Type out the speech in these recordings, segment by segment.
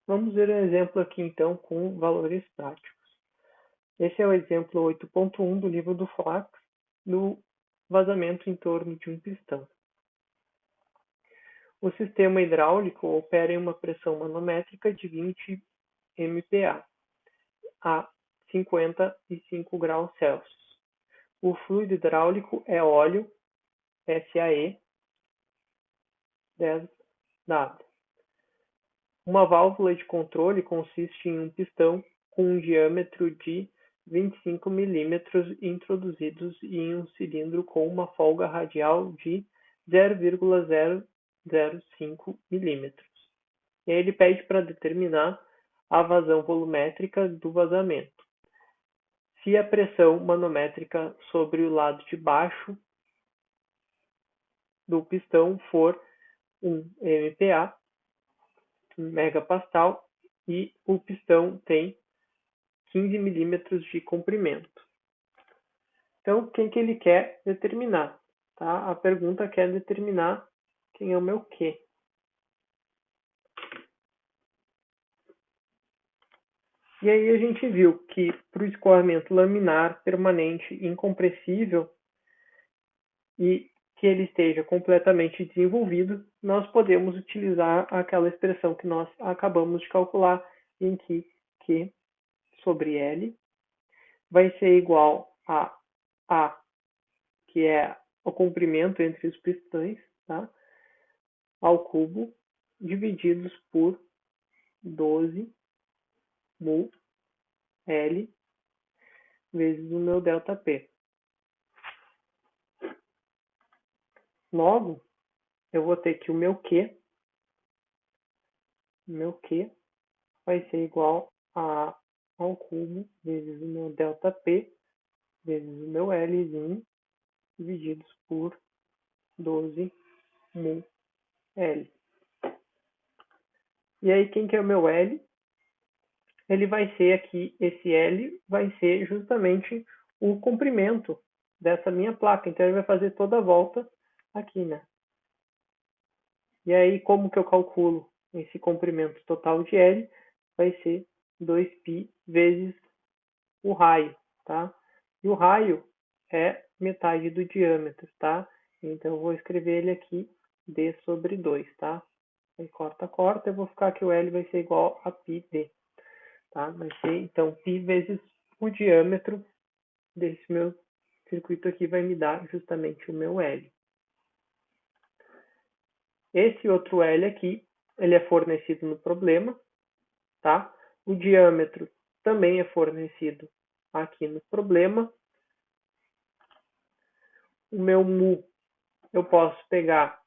Vamos ver um exemplo aqui então com valores práticos. Esse é o exemplo 8.1 do livro do Flax, do vazamento em torno de um pistão. O sistema hidráulico opera em uma pressão manométrica de 20 MPa a 55 graus Celsius. O fluido hidráulico é óleo SAE 10W. Uma válvula de controle consiste em um pistão com um diâmetro de 25 milímetros introduzidos em um cilindro com uma folga radial de 0,005 milímetros. E aí ele pede para determinar a vazão volumétrica do vazamento. Se a pressão manométrica sobre o lado de baixo do pistão for 1 MPa, 1 megapascal, e o pistão tem 15 milímetros de comprimento. Então, quem que ele quer determinar? Tá? A pergunta quer determinar quem é o meu Q. E aí a gente viu que para o escoamento laminar, permanente, incompressível e que ele esteja completamente desenvolvido, nós podemos utilizar aquela expressão que nós acabamos de calcular, em que Q sobre L vai ser igual a A, que é o comprimento entre os pistões, tá? Ao cubo, divididos por 12 mu L vezes o meu ΔP. Logo, eu vou ter que o meu Q vai ser igual a ao cubo vezes o meu ΔP vezes o meu Lzinho divididos por 12 mu L. E aí, quem que é o meu L? Ele vai ser aqui, esse L vai ser justamente o comprimento dessa minha placa. Então, ele vai fazer toda a volta aqui, né? E aí, como que eu calculo esse comprimento total de L? Vai ser 2π vezes o raio, tá? E o raio é metade do diâmetro, tá? Então, eu vou escrever ele aqui, d sobre 2, tá? Aí, corta, eu vou ficar que o L vai ser igual a πd, tá? Vai ser, então, π vezes o diâmetro desse meu circuito aqui vai me dar justamente o meu L. Esse outro L aqui, ele é fornecido no problema, tá? O diâmetro também é fornecido aqui no problema. O meu mu eu posso pegar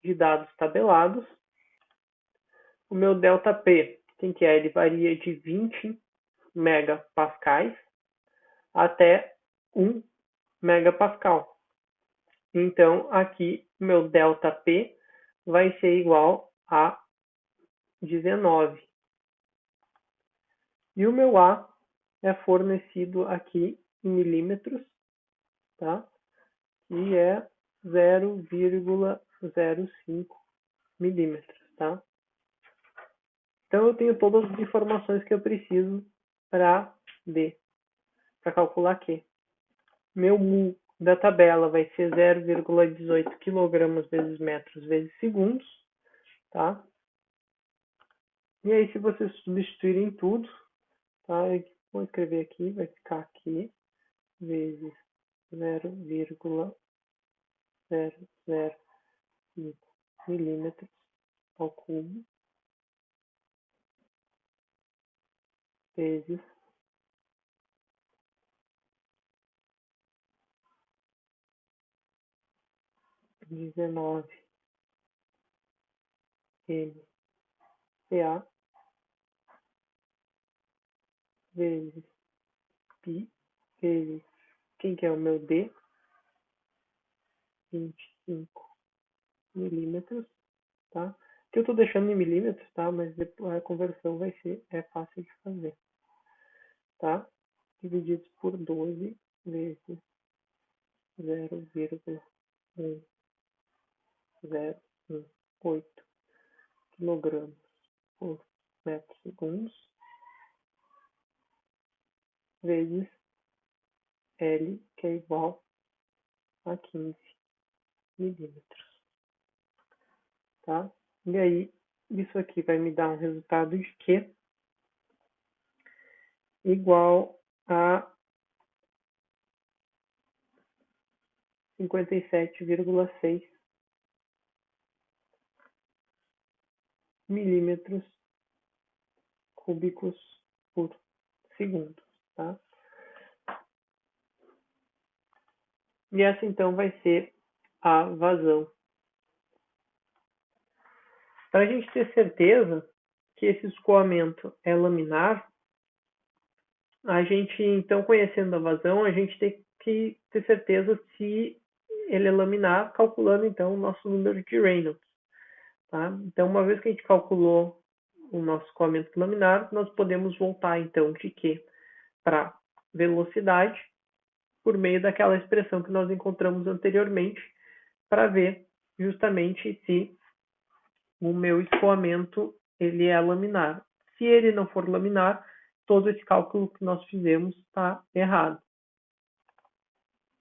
de dados tabelados. O meu ΔP, quem que é? Ele varia de 20 megapascais até 1 megapascal. Então, aqui, o meu ΔP vai ser igual a 19. E o meu A é fornecido aqui em milímetros, tá? E é 0,05 milímetros, tá? Então, eu tenho todas as informações que eu preciso para D, para calcular Q. Meu mu da tabela vai ser 0,18 kg vezes metros vezes segundos, tá? E aí, se vocês substituírem tudo, tá? Eu vou escrever aqui, vai ficar aqui, vezes 0,005 milímetros ao cubo, vezes 19 MPa, vezes π, vezes quem que é o meu D, 25 milímetros, tá? Que eu estou deixando em milímetros, tá? Mas depois a conversão vai ser, fácil de fazer, tá? Divididos por 12 vezes 0,1018 kg por metros segundos vezes L, que é igual a 15 milímetros, tá? E aí, isso aqui vai me dar um resultado de Q igual a 57,6 milímetros cúbicos por segundo, tá? E essa então vai ser a vazão. Para a gente ter certeza que esse escoamento é laminar, a gente, então, conhecendo a vazão, a gente tem que ter certeza se ele é laminar, calculando, então, o nosso número de Reynolds. Tá? Então, uma vez que a gente calculou o nosso escoamento laminar, nós podemos voltar, então, de Q para velocidade, por meio daquela expressão que nós encontramos anteriormente, para ver justamente se o meu escoamento ele é laminar. Se ele não for laminar, todo esse cálculo que nós fizemos está errado.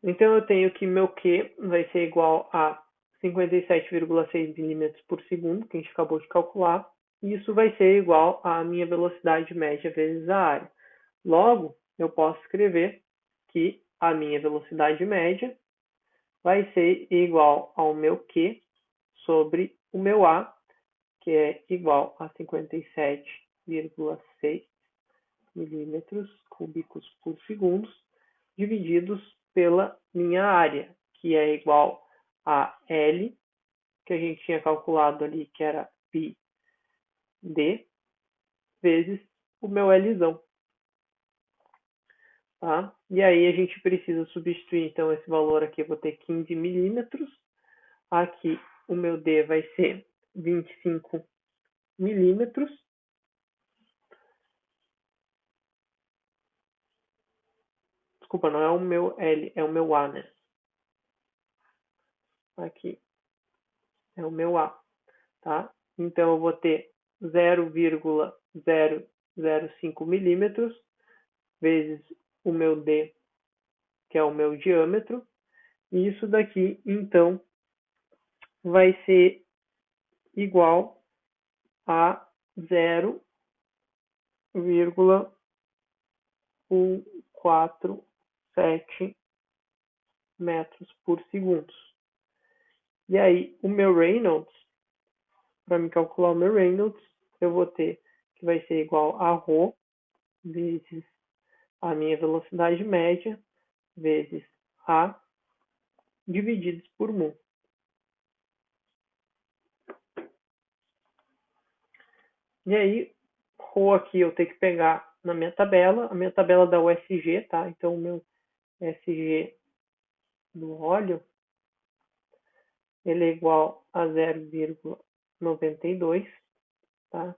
Então, eu tenho que meu Q vai ser igual a 57,6 milímetros por segundo, que a gente acabou de calcular, e isso vai ser igual à minha velocidade média vezes a área. Logo, eu posso escrever que a minha velocidade média vai ser igual ao meu Q sobre o meu A, que é igual a 57,6 milímetros cúbicos por segundo, divididos pela minha área, que é igual a L, que a gente tinha calculado ali, que era πd, vezes o meu Lzão. Tá? E aí a gente precisa substituir, então, esse valor aqui, eu vou ter 15 milímetros. Aqui o meu D vai ser 25 milímetros. Desculpa, não é o meu L, é o meu A, né? Aqui é o meu A, tá? Então, eu vou ter 0,005 milímetros vezes o meu D, que é o meu diâmetro. E isso daqui, então, vai ser igual a 0,147 metros por segundo. E aí, o meu Reynolds, para me calcular o meu Reynolds, eu vou ter que vai ser igual a ρ vezes a minha velocidade média vezes A divididos por mu. E aí, ρ aqui eu tenho que pegar na minha tabela, a minha tabela da USG, tá? Então, o meu SG do óleo, ele é igual a 0,92, tá?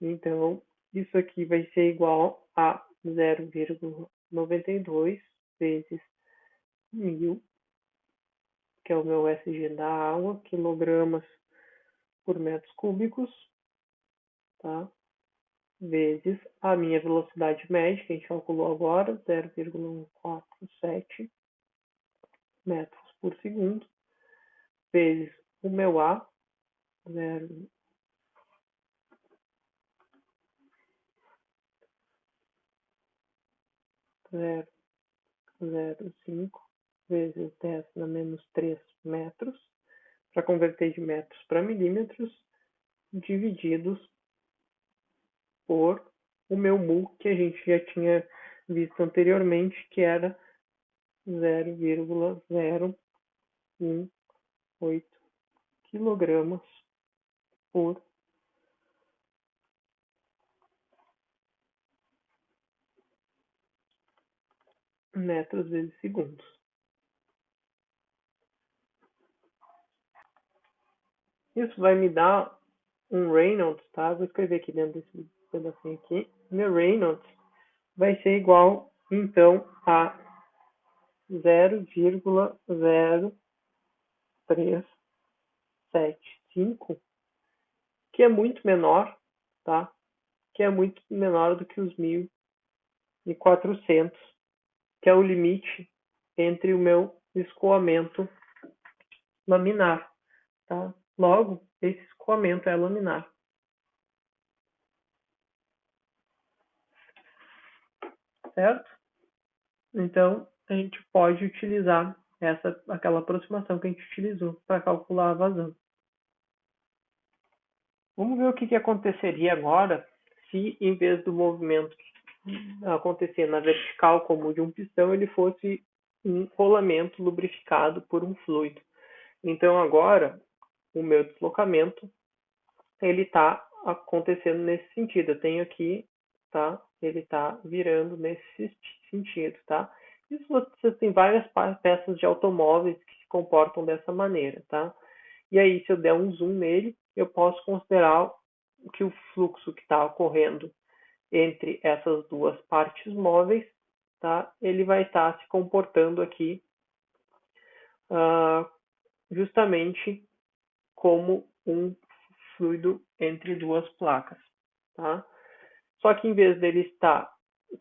Então, isso aqui vai ser igual a 0,92 vezes 1000, que é o meu SG da água, quilogramas por metros cúbicos, tá? Vezes a minha velocidade média, que a gente calculou agora, 0,147 metros por segundo, vezes o meu A, 0,005 vezes 10 na menos 3 metros, para converter de metros para milímetros, divididos por o meu mu, que a gente já tinha visto anteriormente, que era 0,018 quilogramas por metros vezes segundos. Isso vai me dar um Reynolds, tá? Vou escrever aqui dentro desse pedacinho aqui. Meu Reynolds vai ser igual, então, a 0,0375, que é muito menor, tá? que é muito menor do que os 1.400, que é o limite entre o meu escoamento laminar, tá? Logo, esse escoamento é laminar. Certo? Então, a gente pode utilizar aquela aproximação que a gente utilizou para calcular a vazão. Vamos ver o que aconteceria agora se, em vez do movimento acontecer na vertical, como de um pistão, ele fosse um rolamento lubrificado por um fluido. Então, agora, o meu deslocamento ele está acontecendo nesse sentido. Eu tenho aqui, tá? Ele está virando nesse sentido, tá? Isso você tem várias peças de automóveis que se comportam dessa maneira, tá? E aí, se eu der um zoom nele, eu posso considerar que o fluxo que está ocorrendo entre essas duas partes móveis, tá? Ele vai estar se comportando aqui justamente como um fluido entre duas placas, tá? Só que em vez dele estar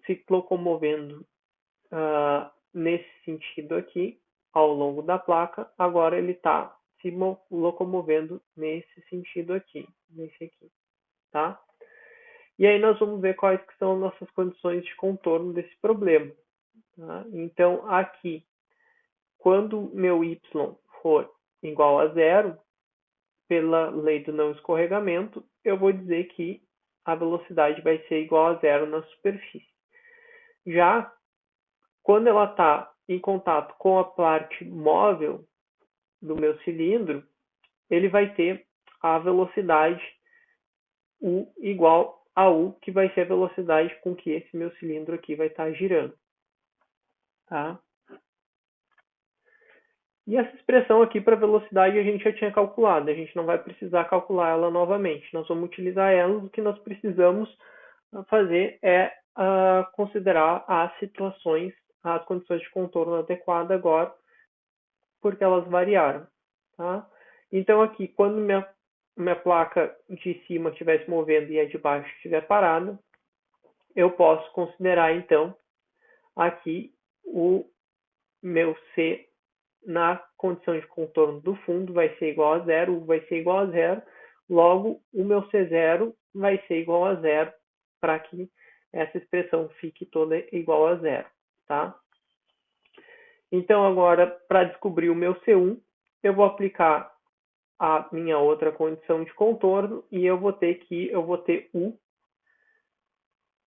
se locomovendo nesse sentido aqui, ao longo da placa, agora ele está se locomovendo nesse sentido aqui, nesse aqui, tá? E aí nós vamos ver quais que são as nossas condições de contorno desse problema. Tá? Então, aqui, quando meu y for igual a zero, pela lei do não escorregamento, eu vou dizer que a velocidade vai ser igual a zero na superfície. Já quando ela está em contato com a parte móvel do meu cilindro, ele vai ter a velocidade U igual a U, que vai ser a velocidade com que esse meu cilindro aqui vai estar girando. Tá? E essa expressão aqui para velocidade a gente já tinha calculado, a gente não vai precisar calcular ela novamente. Nós vamos utilizar ela, o que nós precisamos fazer é considerar as situações, as condições de contorno adequadas agora, porque elas variaram. Tá? Então aqui, quando minha placa de cima estiver se movendo e a de baixo estiver parada, eu posso considerar então aqui o meu C na condição de contorno do fundo vai ser igual a zero, U vai ser igual a zero, logo o meu C0 vai ser igual a zero para que essa expressão fique toda igual a zero, tá? Então agora, para descobrir o meu C1, eu vou aplicar a minha outra condição de contorno e eu vou ter U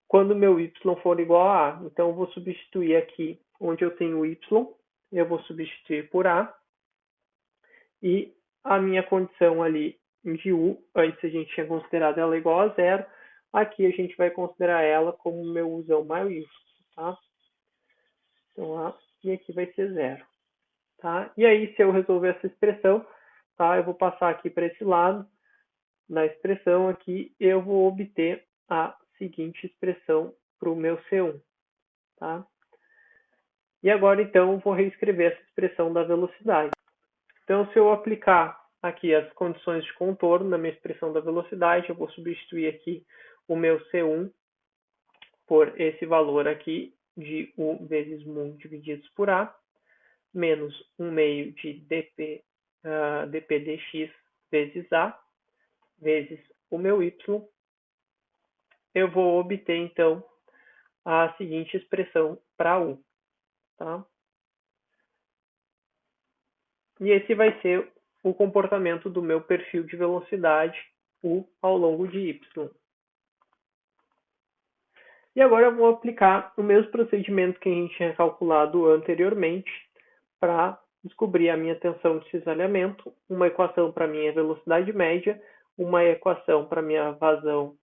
quando meu y for igual a A. Então eu vou substituir aqui onde eu tenho y, eu vou substituir por A, e a minha condição ali de U, antes a gente tinha considerado ela igual a zero, aqui a gente vai considerar ela como meu Uzão maiúsculo, tá? Então, A, e aqui vai ser zero, tá? E aí, se eu resolver essa expressão, tá? Eu vou passar aqui para esse lado, na expressão aqui, eu vou obter a seguinte expressão para o meu C1, tá? E agora, então, eu vou reescrever essa expressão da velocidade. Então, se eu aplicar aqui as condições de contorno na minha expressão da velocidade, eu vou substituir aqui o meu C1 por esse valor aqui de U vezes mu divididos por A, menos 1 meio de dp dx vezes A, vezes o meu Y. Eu vou obter, então, a seguinte expressão para U. Tá? E esse vai ser o comportamento do meu perfil de velocidade U ao longo de Y. E agora eu vou aplicar o mesmo procedimento que a gente tinha calculado anteriormente para descobrir a minha tensão de cisalhamento, uma equação para a minha velocidade média, uma equação para a minha vazão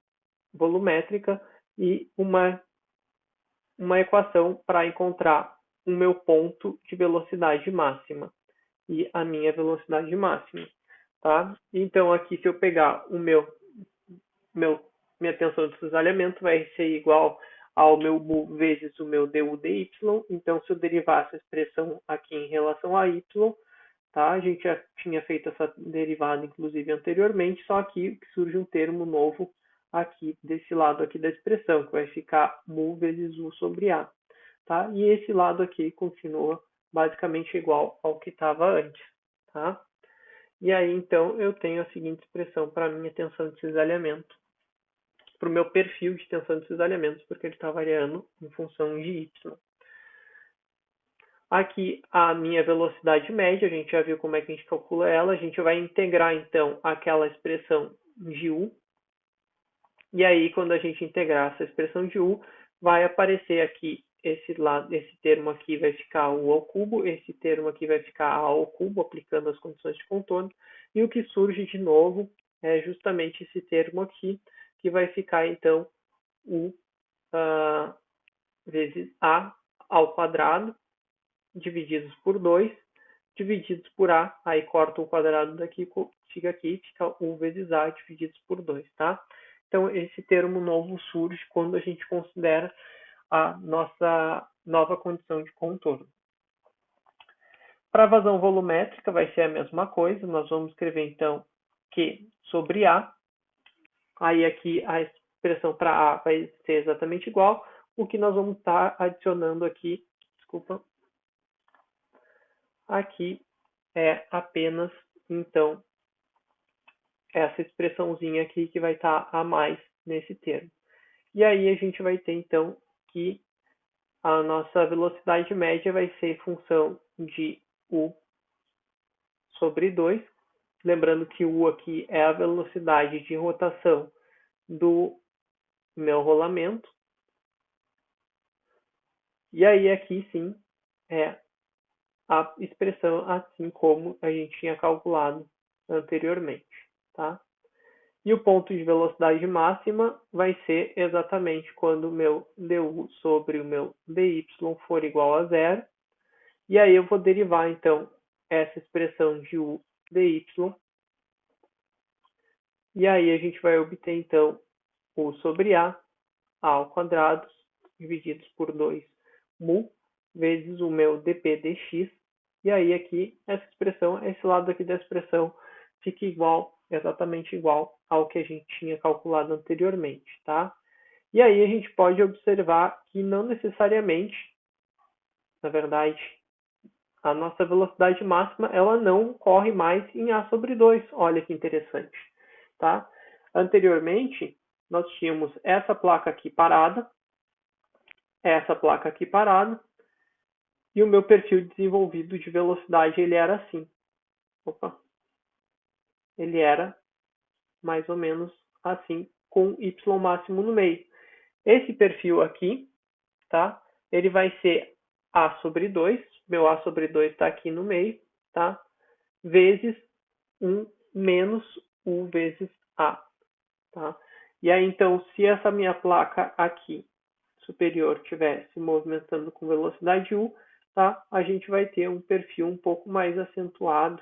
volumétrica e uma equação para encontrar o meu ponto de velocidade máxima e a minha velocidade máxima. Tá? Então, aqui, se eu pegar minha tensão de cisalhamento, vai ser igual ao meu mu vezes o meu du dy. Então, se eu derivar essa expressão aqui em relação a y, tá? A gente já tinha feito essa derivada, inclusive, anteriormente, só aqui que surge um termo novo aqui desse lado aqui da expressão, que vai ficar mu vezes U sobre A, tá? E esse lado aqui continua basicamente igual ao que estava antes, tá? E aí, então, eu tenho a seguinte expressão para a minha tensão de cisalhamento, para o meu perfil de tensão de cisalhamento, porque ele está variando em função de y. Aqui a minha velocidade média, a gente já viu como é que a gente calcula ela, a gente vai integrar então aquela expressão de U, e aí quando a gente integrar essa expressão de U, vai aparecer aqui esse termo aqui vai ficar U ao cubo, esse termo aqui vai ficar A ao cubo, aplicando as condições de contorno, e o que surge de novo é justamente esse termo aqui, que vai ficar então U vezes A ao quadrado, divididos por 2, divididos por A, aí corta o quadrado daqui, fica U vezes A divididos por 2, tá? Então, esse termo novo surge quando a gente considera a nossa nova condição de contorno. Para a vazão volumétrica vai ser a mesma coisa, nós vamos escrever então Q sobre A, aí aqui a expressão para A vai ser exatamente igual, o que nós vamos estar adicionando aqui, aqui é apenas, então, essa expressãozinha aqui que vai estar a mais nesse termo. E aí a gente vai ter, então, que a nossa velocidade média vai ser função de U sobre 2. Lembrando que U aqui é a velocidade de rotação do meu rolamento. E aí aqui sim é a expressão assim como a gente tinha calculado anteriormente, tá? E o ponto de velocidade máxima vai ser exatamente quando o meu du sobre o meu dy for igual a zero. E aí eu vou derivar, então, essa expressão de u dy. E aí a gente vai obter, então, u sobre a ao quadrado, divididos por 2 mu, vezes o meu dp dx. E aí aqui, essa expressão, esse lado aqui da expressão fica igual, exatamente igual ao que a gente tinha calculado anteriormente, tá? E aí a gente pode observar que não necessariamente, na verdade, a nossa velocidade máxima, ela não corre mais em A sobre 2. Olha que interessante, tá? Anteriormente, nós tínhamos essa placa aqui parada, e o meu perfil desenvolvido de velocidade, ele era assim. Ele era mais ou menos assim, com y máximo no meio. Esse perfil aqui, tá? Ele vai ser A sobre 2, meu A sobre 2 está aqui no meio, tá? Vezes 1 menos U vezes A, tá? E aí, então, se essa minha placa aqui superior estiver se movimentando com velocidade U, tá? A gente vai ter um perfil um pouco mais acentuado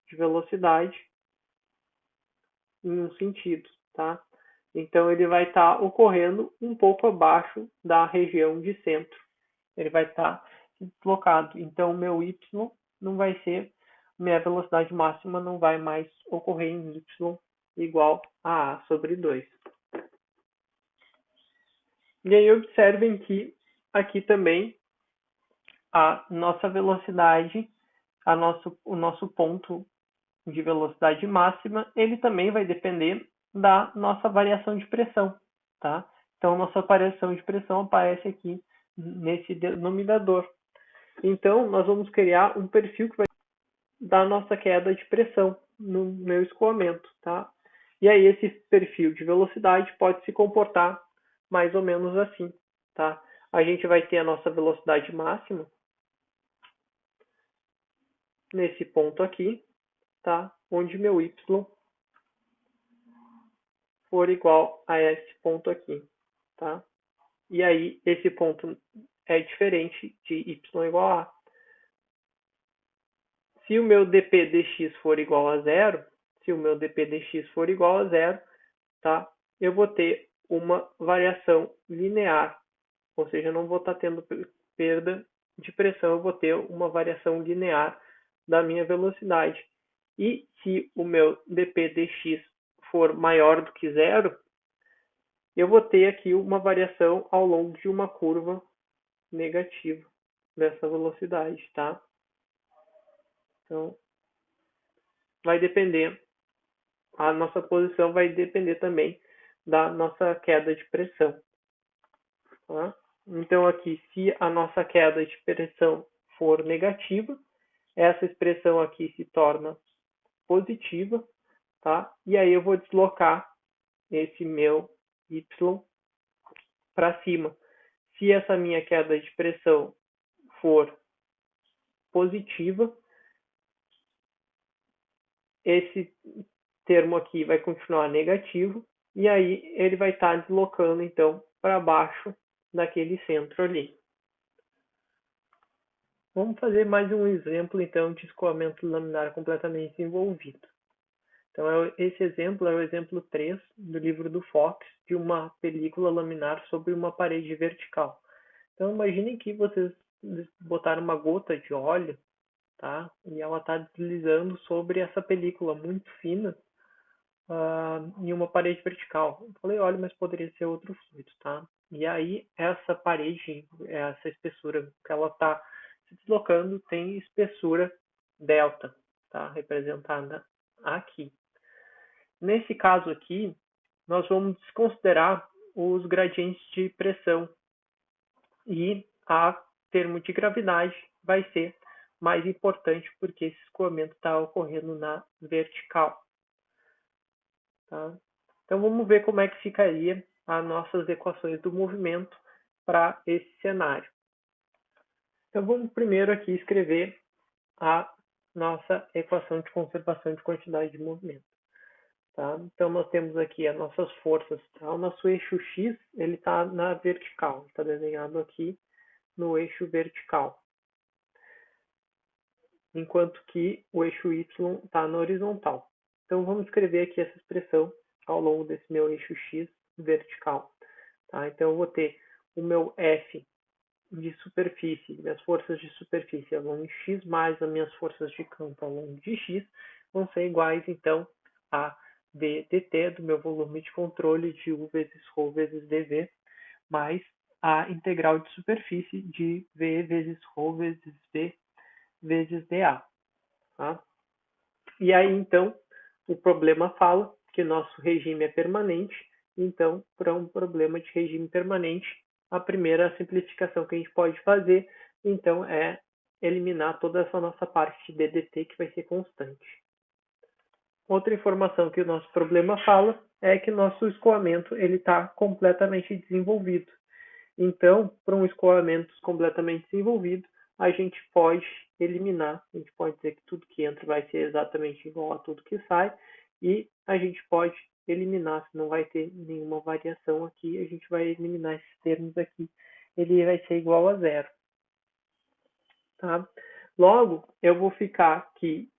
de velocidade em um sentido, tá? Então, ele vai estar ocorrendo um pouco abaixo da região de centro. Ele vai estar deslocado. Então, o meu y não vai ser, minha velocidade máxima não vai mais ocorrer em y igual a A sobre 2. E aí, observem que aqui também a nossa velocidade, o nosso ponto de velocidade máxima, ele também vai depender da nossa variação de pressão, tá? Então, nossa variação de pressão aparece aqui nesse denominador. Então, nós vamos criar um perfil que vai dar nossa queda de pressão no meu escoamento, tá? E aí, esse perfil de velocidade pode se comportar mais ou menos assim, tá? A gente vai ter a nossa velocidade máxima nesse ponto aqui, tá? Onde meu y for igual a esse ponto aqui, tá? E aí, esse ponto é diferente de y igual a. Se o meu dp dx for igual a zero, tá? Eu vou ter uma variação linear, ou seja, eu não vou estar tendo perda de pressão, eu vou ter uma variação linear da minha velocidade. E se o meu dp dx for maior do que zero, eu vou ter aqui uma variação ao longo de uma curva negativa dessa velocidade, tá? Então, vai depender, a nossa posição vai depender também da nossa queda de pressão, tá? Então, aqui, se a nossa queda de pressão for negativa, essa expressão aqui se torna positiva, tá? E aí eu vou deslocar esse meu y para cima. Se essa minha queda de pressão for positiva, esse termo aqui vai continuar negativo, e aí ele vai estar deslocando, então, para baixo daquele centro ali. Vamos fazer mais um exemplo, então, de escoamento laminar completamente desenvolvido. Então, esse exemplo é o exemplo 3 do livro do Fox, de uma película laminar sobre uma parede vertical. Então, imaginem que vocês botaram uma gota de óleo, tá? E ela está deslizando sobre essa película muito fina, em uma parede vertical. Eu falei óleo, mas poderia ser outro fluido, tá? E aí, essa parede, essa espessura que ela está se deslocando, tem espessura delta, tá? Representada aqui. Nesse caso aqui, nós vamos desconsiderar os gradientes de pressão e a termo de gravidade vai ser mais importante porque esse escoamento está ocorrendo na vertical. Tá? Então vamos ver como é que ficaria as nossas equações do movimento para esse cenário. Então vamos primeiro aqui escrever a nossa equação de conservação de quantidade de movimento. Tá? Então nós temos aqui as nossas forças. Tá? O nosso eixo X ele está na vertical, está desenhado aqui no eixo vertical, enquanto que o eixo Y está na horizontal. Então vamos escrever aqui essa expressão ao longo desse meu eixo X vertical. Tá? Então eu vou ter o meu F de superfície, minhas forças de superfície ao longo de X, mais as minhas forças de campo ao longo de X, vão ser iguais, então, a d dt do meu volume de controle de U vezes ρ vezes dV, mais a integral de superfície de V vezes ρ vezes V vezes dA. Tá? E aí, então, o problema fala que nosso regime é permanente, então, para um problema de regime permanente, a primeira simplificação que a gente pode fazer, então, é eliminar toda essa nossa parte de ddt que vai ser constante. Outra informação que o nosso problema fala é que nosso escoamento está completamente desenvolvido. Então, para um escoamento completamente desenvolvido, a gente pode eliminar, a gente pode dizer que tudo que entra vai ser exatamente igual a tudo que sai, e a gente pode eliminar, se não vai ter nenhuma variação aqui, a gente vai eliminar esses termos aqui, ele vai ser igual a zero. Tá? Logo, eu vou ficar aqui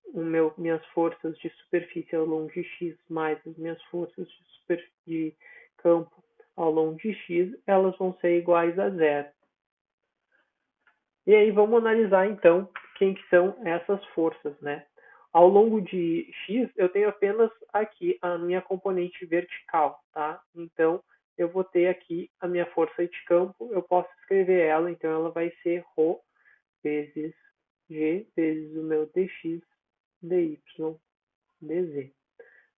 minhas forças de superfície ao longo de x mais as minhas forças de campo ao longo de x, elas vão ser iguais a zero. E aí vamos analisar então quem que são essas forças, né? Ao longo de x, eu tenho apenas aqui a minha componente vertical, tá? Então, eu vou ter aqui a minha força de campo, eu posso escrever ela, então ela vai ser ρ vezes g vezes o meu dx, dy, dz,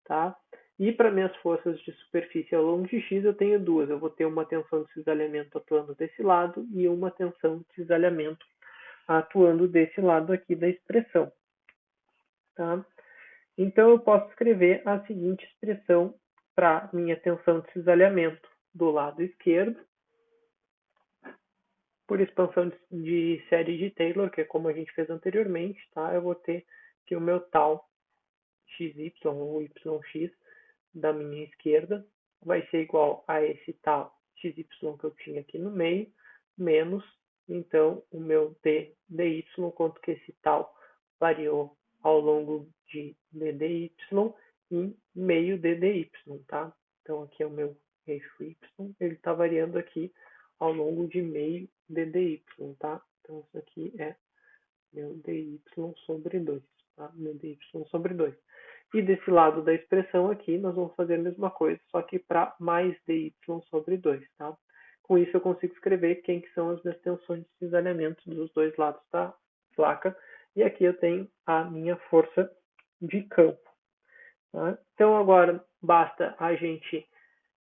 tá? E para minhas forças de superfície ao longo de x, eu tenho duas. Eu vou ter uma tensão de cisalhamento atuando desse lado e uma tensão de cisalhamento atuando desse lado aqui da expressão. Tá? Então, eu posso escrever a seguinte expressão para minha tensão de cisalhamento do lado esquerdo, por expansão de série de Taylor, que é como a gente fez anteriormente, tá? Eu vou ter que o meu tal xy ou yx da minha esquerda vai ser igual a esse tal xy que eu tinha aqui no meio, menos, então, o meu dy, quanto que esse tal variou ao longo de ddy em meio ddy, tá? Então, aqui é o meu eixo y, ele está variando aqui ao longo de meio ddy, tá? Então, isso aqui é meu dy sobre 2, tá? Meu dy sobre 2. E desse lado da expressão aqui, nós vamos fazer a mesma coisa, só que para mais dy sobre 2, tá? Com isso eu consigo escrever quem que são as minhas tensões de cisalhamento dos dois lados da placa. E aqui eu tenho a minha força de campo. Tá? Então agora basta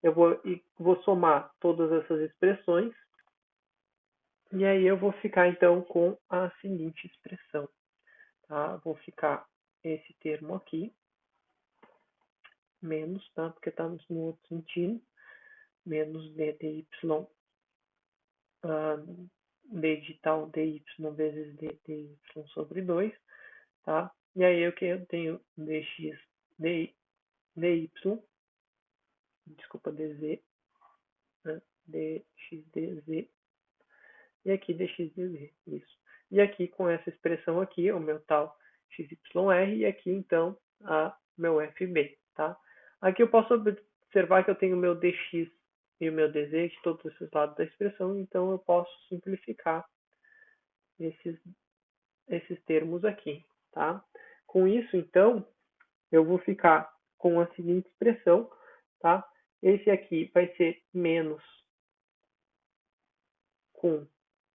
eu vou somar todas essas expressões. E aí eu vou ficar então com a seguinte expressão. Tá? Vou ficar esse termo aqui, menos, tá? Porque está no outro sentido, menos d dy, d de tal dy vezes d dy sobre 2, tá? E aí eu tenho dx dy, desculpa, dz, né? dx dz, e aqui dx dz, isso. E aqui com essa expressão aqui, o meu tal xyr, e aqui então meu fb, tá? Aqui eu posso observar que eu tenho o meu dx e o meu dz de todos esses lados da expressão, então eu posso simplificar esses termos aqui, tá? Com isso, então, eu vou ficar com a seguinte expressão, tá? Esse aqui vai ser menos com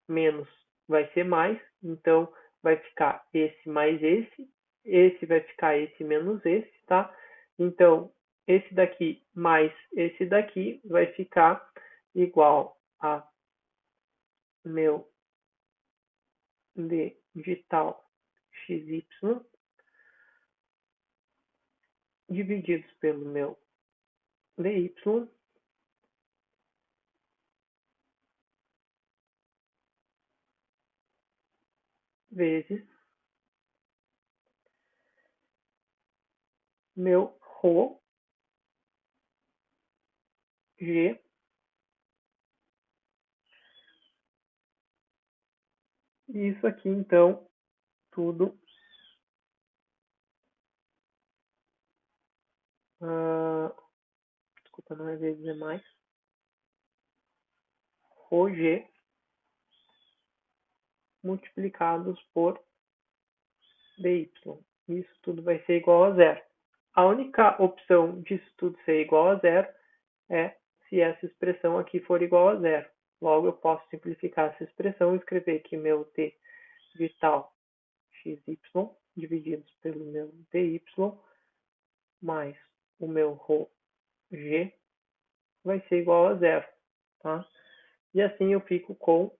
menos vai ser mais, então vai ficar esse mais esse vai ficar esse menos esse, tá? Então, esse daqui mais esse daqui vai ficar igual a meu d digital xy divididos pelo meu dy vezes meu ρ g. Isso aqui, então, tudo desculpa, não é vezes, é mais ρg multiplicados por dy. Isso tudo vai ser igual a zero. A única opção disso tudo ser igual a zero é se essa expressão aqui for igual a zero. Logo, eu posso simplificar essa expressão e escrever que meu d vital xy divididos pelo meu dy mais o meu ρ g vai ser igual a zero. Tá? E assim eu fico com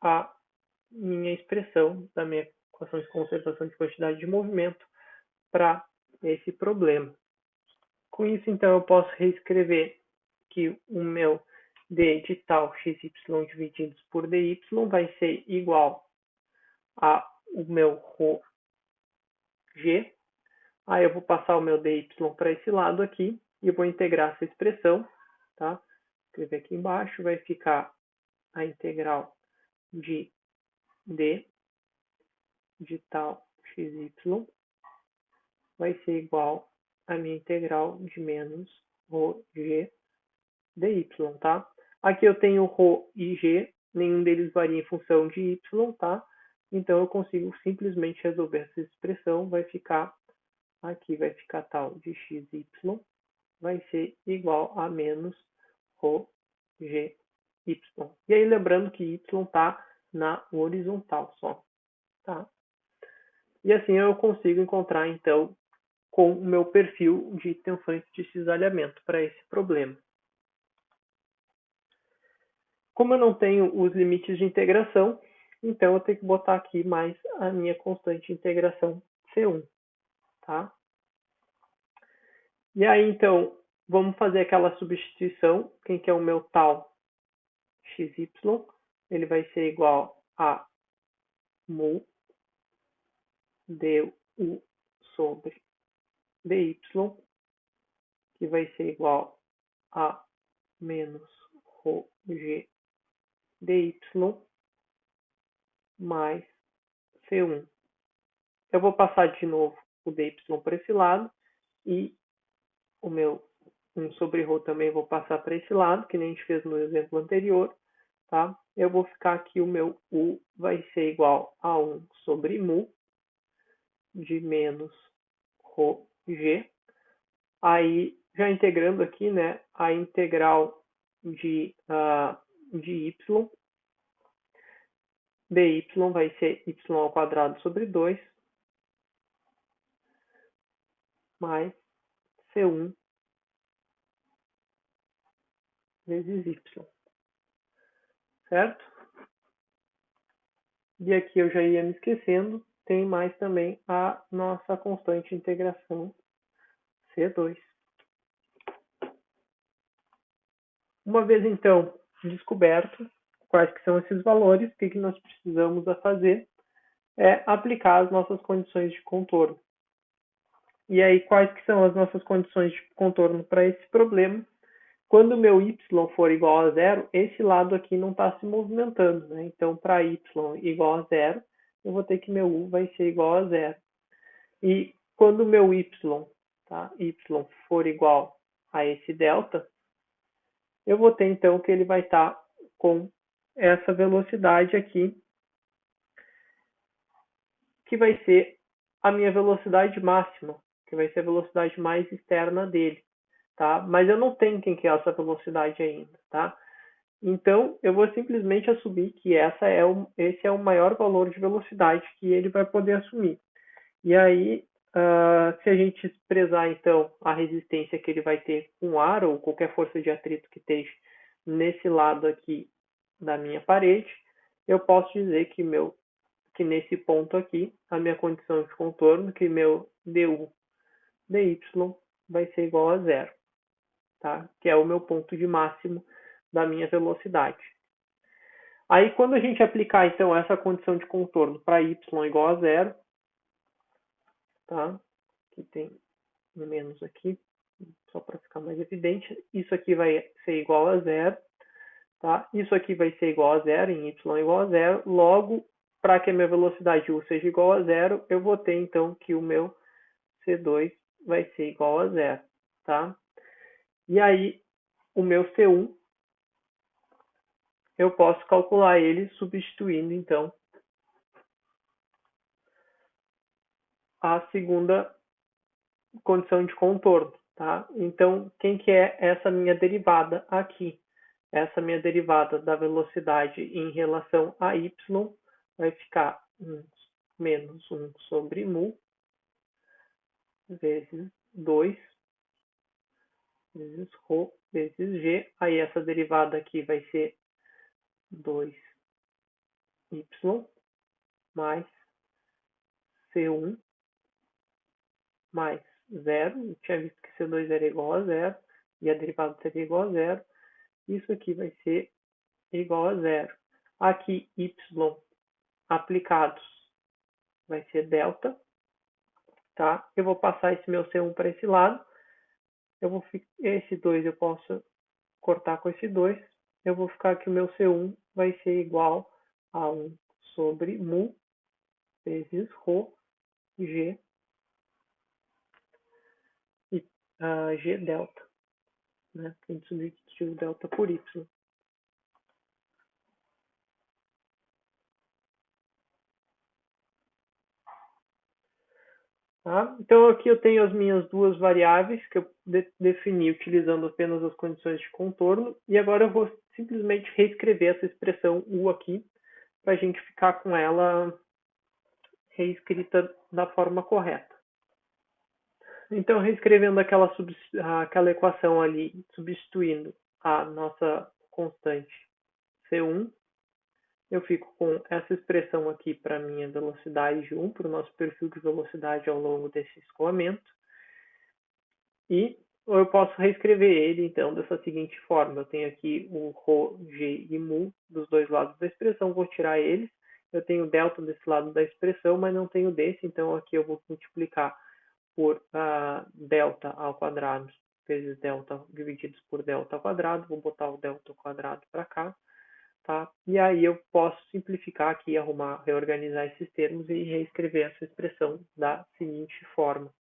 a minha expressão da minha equação de conservação de quantidade de movimento para esse problema. Com isso, então, eu posso reescrever que o meu d de tal xy divididos por dy vai ser igual a o meu ρ g. Aí eu vou passar o meu dy para esse lado aqui e eu vou integrar essa expressão, tá? Escrever aqui embaixo, vai ficar a integral de d de tal xy vai ser igual a minha integral de menos ρg dy, tá? Aqui eu tenho ρ e g, nenhum deles varia em função de y, tá? Então eu consigo simplesmente resolver essa expressão, vai ficar tal de xy vai ser igual a menos ρ g y. E aí lembrando que y está na horizontal só, tá? E assim eu consigo encontrar então com o meu perfil de tensões de cisalhamento para esse problema. Como eu não tenho os limites de integração, então eu tenho que botar aqui mais a minha constante de integração C1, tá? E aí, então, vamos fazer aquela substituição. Quem que é o meu tal xy? Ele vai ser igual a mu du sobre dy, que vai ser igual a menos ρg dy mais C1. Eu vou passar de novo o dy para esse lado e o meu 1 sobre ρ também vou passar para esse lado, que nem a gente fez no exemplo anterior, tá? Eu vou ficar aqui, o meu u vai ser igual a 1 sobre mu de menos ρ G. Aí, já integrando aqui, né, a integral de y, dy vai ser y ao quadrado sobre 2, mais C1 vezes y, certo? E aqui eu já ia me esquecendo, tem mais também a nossa constante de integração C2. Uma vez, então, descoberto quais que são esses valores, o que nós precisamos fazer é aplicar as nossas condições de contorno. E aí, quais que são as nossas condições de contorno para esse problema? Quando o meu y for igual a zero, esse lado aqui não está se movimentando, né? Então, para y igual a zero, eu vou ter que meu u vai ser igual a zero. E quando o meu y for igual a esse delta, eu vou ter então que ele vai estar com essa velocidade aqui, que vai ser a minha velocidade máxima, que vai ser a velocidade mais externa dele, tá? Mas eu não tenho quem que é essa velocidade ainda, tá? Então, eu vou simplesmente assumir que esse é o maior valor de velocidade que ele vai poder assumir. E aí, se a gente prezar, então, a resistência que ele vai ter com ar ou qualquer força de atrito que esteja nesse lado aqui da minha parede, eu posso dizer que nesse ponto aqui, a minha condição de contorno, que meu du dy vai ser igual a zero, tá? Que é o meu ponto de máximo da minha velocidade. Aí, quando a gente aplicar, então, essa condição de contorno para y igual a zero, tá? Que tem um menos aqui, só para ficar mais evidente, isso aqui vai ser igual a zero, tá? Isso aqui vai ser igual a zero, em y igual a zero, logo, para que a minha velocidade u seja igual a zero, eu vou ter, então, que o meu C2 vai ser igual a zero, tá? E aí, o meu C1, eu posso calcular ele substituindo, então, a segunda condição de contorno, tá? Então, quem que é essa minha derivada aqui? Essa minha derivada da velocidade em relação a y vai ficar menos 1 sobre mu vezes 2 vezes ρ vezes g. Aí essa derivada aqui vai ser 2y mais C1 mais zero. Eu tinha visto que C2 era igual a zero e a derivada seria igual a zero. Isso aqui vai ser igual a zero. Aqui, y aplicados vai ser delta, tá? Eu vou passar esse meu C1 para esse lado. Esse 2 eu posso cortar com esse 2. Eu vou ficar que o meu C1 vai ser igual a 1 sobre mu vezes ρ g e g delta, né? A gente substituiu delta por y. Tá? Então aqui eu tenho as minhas duas variáveis que eu defini utilizando apenas as condições de contorno, e agora eu vou simplesmente reescrever essa expressão u aqui para a gente ficar com ela reescrita da forma correta. Então, reescrevendo aquela equação ali, substituindo a nossa constante C1, eu fico com essa expressão aqui para a minha velocidade de 1, para o nosso perfil de velocidade ao longo desse escoamento. E eu posso reescrever ele, então, dessa seguinte forma. Eu tenho aqui o ρ, g e mu dos dois lados da expressão, vou tirar eles. Eu tenho delta desse lado da expressão, mas não tenho desse, então aqui eu vou multiplicar por delta ao quadrado vezes delta divididos por delta ao quadrado. Vou botar o delta ao quadrado para cá. Tá? E aí eu posso simplificar aqui, reorganizar esses termos e reescrever essa expressão da seguinte forma.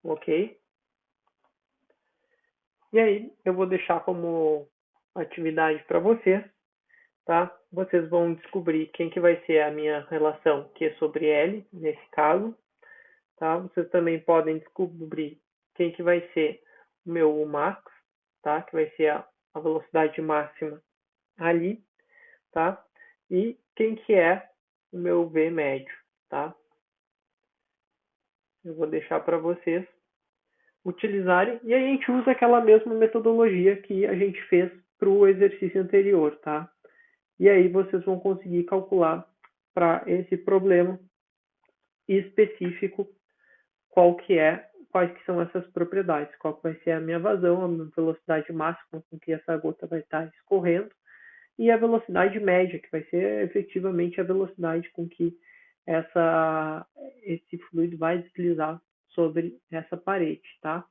Ok? E aí eu vou deixar como atividade para vocês, tá? Vocês vão descobrir quem que vai ser a minha relação Q sobre L, nesse caso. tá? Vocês também podem descobrir quem que vai ser o meu max, tá? Que vai ser a velocidade máxima ali, tá? E quem que é o meu V médio, tá? Eu vou deixar para vocês utilizarem e a gente usa aquela mesma metodologia que a gente fez para o exercício anterior, tá? E aí vocês vão conseguir calcular para esse problema específico quais que são essas propriedades, qual que vai ser a minha vazão, a minha velocidade máxima com que essa gota vai estar escorrendo e a velocidade média, que vai ser efetivamente a velocidade com que esse fluido vai deslizar sobre essa parede, tá?